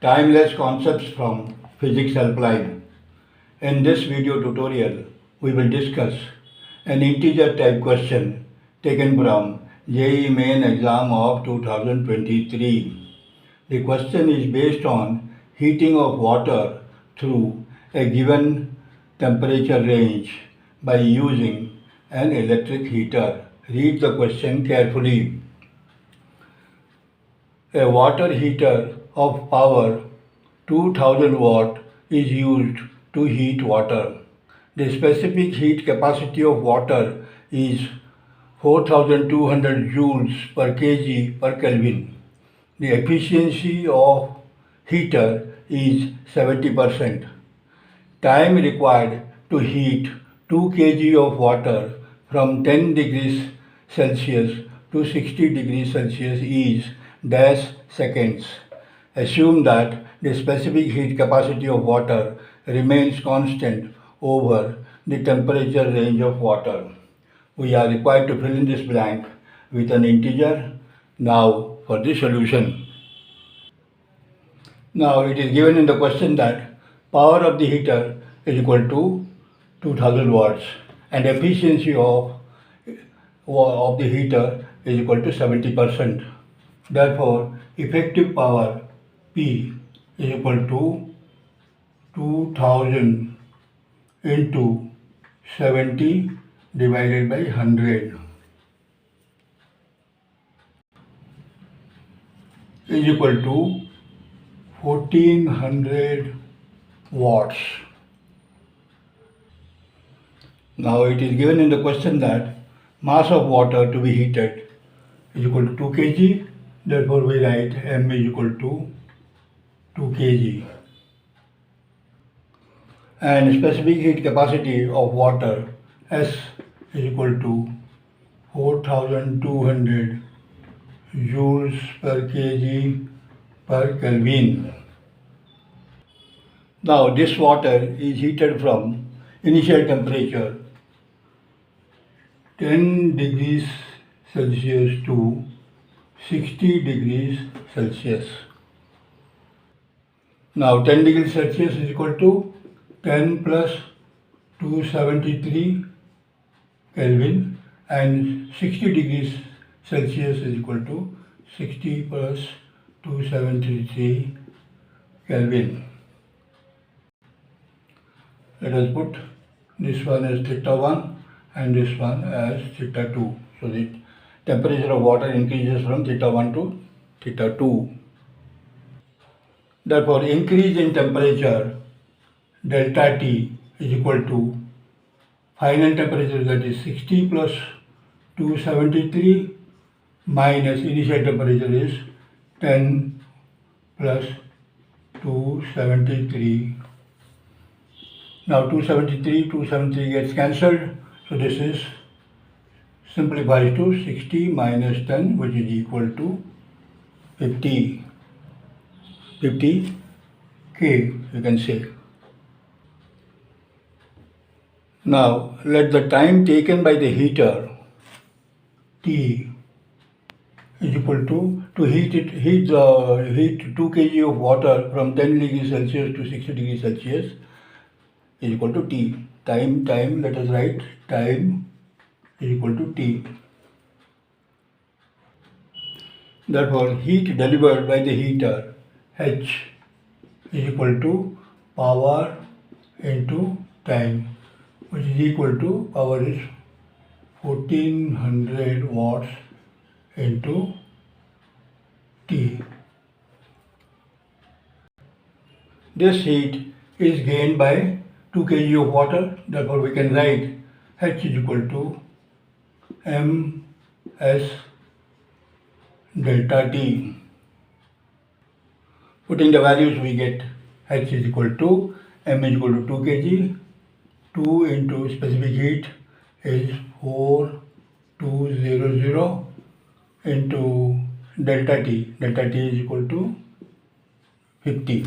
Timeless concepts from Physics Helpline. In this video tutorial, we will discuss an integer type question taken from JEE Main exam of 2023. The question is based on heating of water through a given temperature range by using an electric heater. Read the question carefully. A water heater of power 2000 watt is used to heat water. The specific heat capacity of water is 4200 joules per kg per Kelvin. The efficiency of heater is 70%. Time required to heat 2 kg of water from 10 degrees Celsius to 60 degrees Celsius is dash seconds. Assume that the specific heat capacity of water remains constant over the temperature range of water. We are required to fill in this blank with an integer. Now for the solution. Now it is given in the question that power of the heater is equal to 2000 watts and efficiency of the heater is equal to 70%. Therefore, effective power P is equal to 2000 into 70 divided by 100 is equal to 1400 watts. Now it is given in the question that mass of water to be heated is equal to 2 kg. Therefore we write M is equal to 2 kg. And specific heat capacity of water S is equal to 4200 joules per kg per Kelvin. Now this water is heated from initial temperature 10 degrees Celsius to 60 degrees Celsius. Now 10 degrees Celsius is equal to 10 plus 273 Kelvin and 60 degrees Celsius is equal to 60 plus 273 Kelvin. Let us put this one as theta 1 and this one as theta 2. So the temperature of water increases from theta 1 to theta 2. Therefore, increase in temperature delta T is equal to final temperature, that is 60 plus 273 minus initial temperature is 10 plus 273. Now 273 gets cancelled, so this is simplifies to 60 minus 10, which is equal to 50 K, you can say. Now let the time taken by the heater T is equal to heat 2 kg of water from 10 degrees Celsius to 60 degrees Celsius is equal to T. Time, let us write time is equal to T. Therefore, heat delivered by the heater H is equal to power into time, which is equal to power is 1400 watts into T. This heat is gained by 2 kg of water. Therefore, we can write H is equal to MS delta T. Putting the values, we get H is equal to M is equal to 2 kg. 2 into specific heat is 4200 into delta T. Delta T is equal to 50.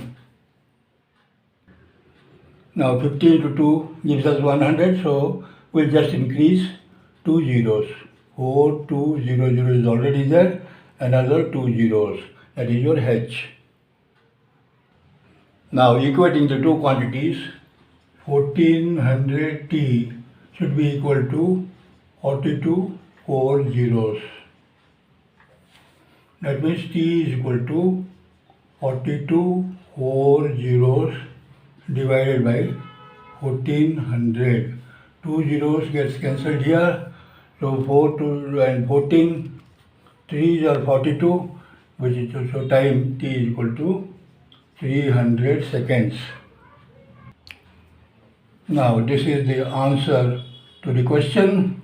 Now 50 into 2 gives us 100, so we'll just increase 2 zeros. 4200 is already there, another 2 zeros. That is your H. Now equating the two quantities, 1400 T should be equal to 42 4 zeros. That means T is equal to 42 4 zeros divided by 1400. Two zeros gets cancelled here. So 4 2 and 14 3s are 42, which is also time T is equal to 300 seconds. Now this is the answer to the question.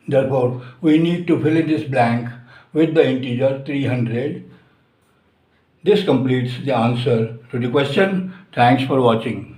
Therefore, we need to fill in this blank with the integer 300. This completes the answer to the question. Thanks for watching.